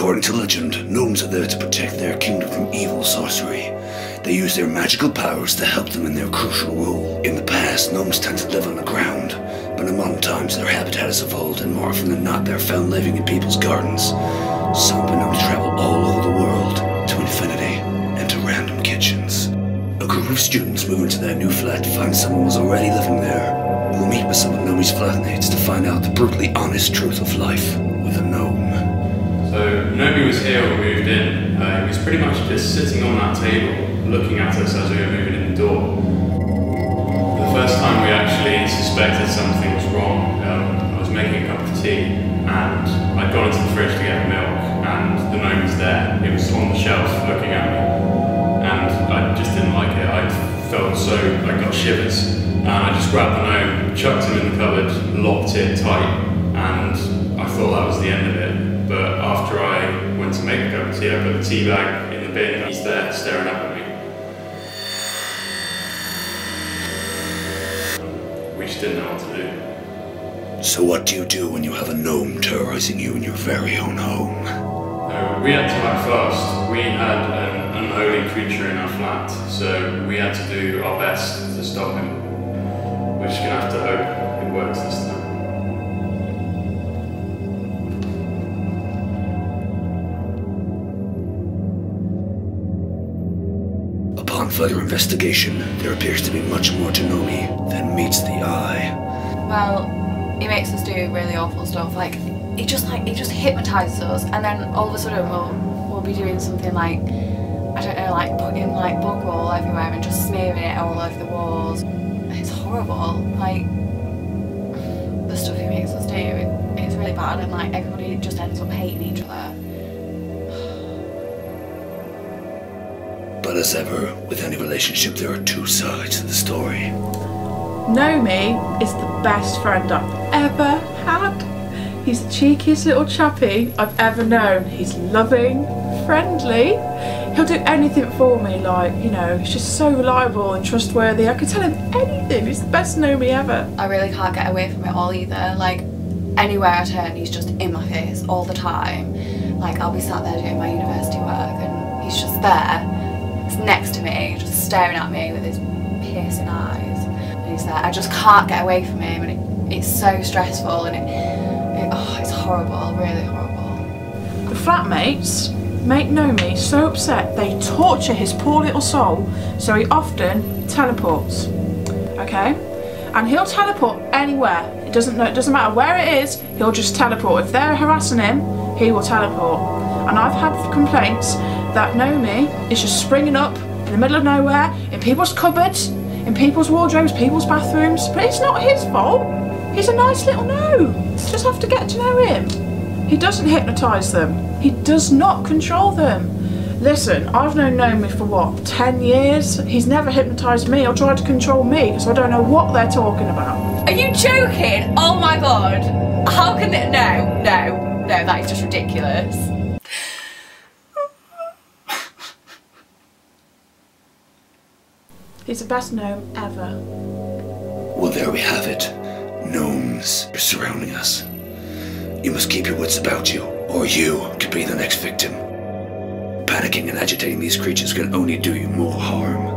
According to legend, gnomes are there to protect their kingdom from evil sorcery. They use their magical powers to help them in their crucial role. In the past, gnomes tend to live on the ground, but in modern times their habitat has evolved, and more often than not they're found living in people's gardens. Some have been known to travel all over the world, to infinity, and to random kitchens. A group of students move into their new flat to find someone was already living there. We'll meet with some of Gnomey's flatmates to find out the brutally honest truth of life with a gnome. So Gnome was here when we moved in. He was pretty much just sitting on that table, looking at us as we were moving in the door. The first time we actually suspected something was wrong, I was making a cup of tea, and I'd gone into the fridge to get milk, and the gnome was there. He was on the shelf looking at me, and I just didn't like it. I got shivers, and I just grabbed the gnome, chucked him in the cupboard, locked it tight, and I thought that was the end of it. But after I went to make a cup of tea, I put the tea bag in the bin, and he's there staring up at me. We just didn't know what to do. So what do you do when you have a gnome terrorizing you in your very own home? We had to act fast. We had an unholy creature in our flat, so we had to do our best to stop him. We're just going to have to hope it works this time. Upon further investigation, there appears to be much more to Gnome than meets the eye. Well, he makes us do really awful stuff. He just hypnotises us, and then all of a sudden we'll be doing something like, I don't know, like putting like bug wool everywhere and just smearing it all over the walls. It's horrible. The stuff he makes us do, it's really bad, and everybody just ends up hating each other. But as ever, with any relationship, there are two sides to the story. Gnomey is the best friend I've ever had. He's the cheekiest little chappy I've ever known. He's loving, friendly. He'll do anything for me, he's just so reliable and trustworthy. I could tell him anything. He's the best Gnomey ever. I really can't get away from it all either. Anywhere I turn, he's just in my face all the time. I'll be sat there doing my university work and he's just there. He's next to me, just staring at me with his piercing eyes. And he's there. I just can't get away from him, and it's so stressful, and it's horrible, really horrible. The flatmates make Gnomey so upset they torture his poor little soul, so he often teleports. Okay? And he'll teleport anywhere. It doesn't matter where it is, he'll just teleport. If they're harassing him, he will teleport. And I've had complaints that Gnomey is just springing up in the middle of nowhere, in people's cupboards, in people's wardrobes, people's bathrooms, but it's not his fault. He's a nice little gnome. You just have to get to know him. He doesn't hypnotise them. He does not control them. Listen, I've known Gnomey for what, 10 years? He's never hypnotised me or tried to control me, so I don't know what they're talking about. Are you joking? Oh my god. How can it? No, that is just ridiculous. He's the best gnome ever. Well, there we have it. Gnomes are surrounding us. You must keep your wits about you, or you could be the next victim. Panicking and agitating these creatures can only do you more harm.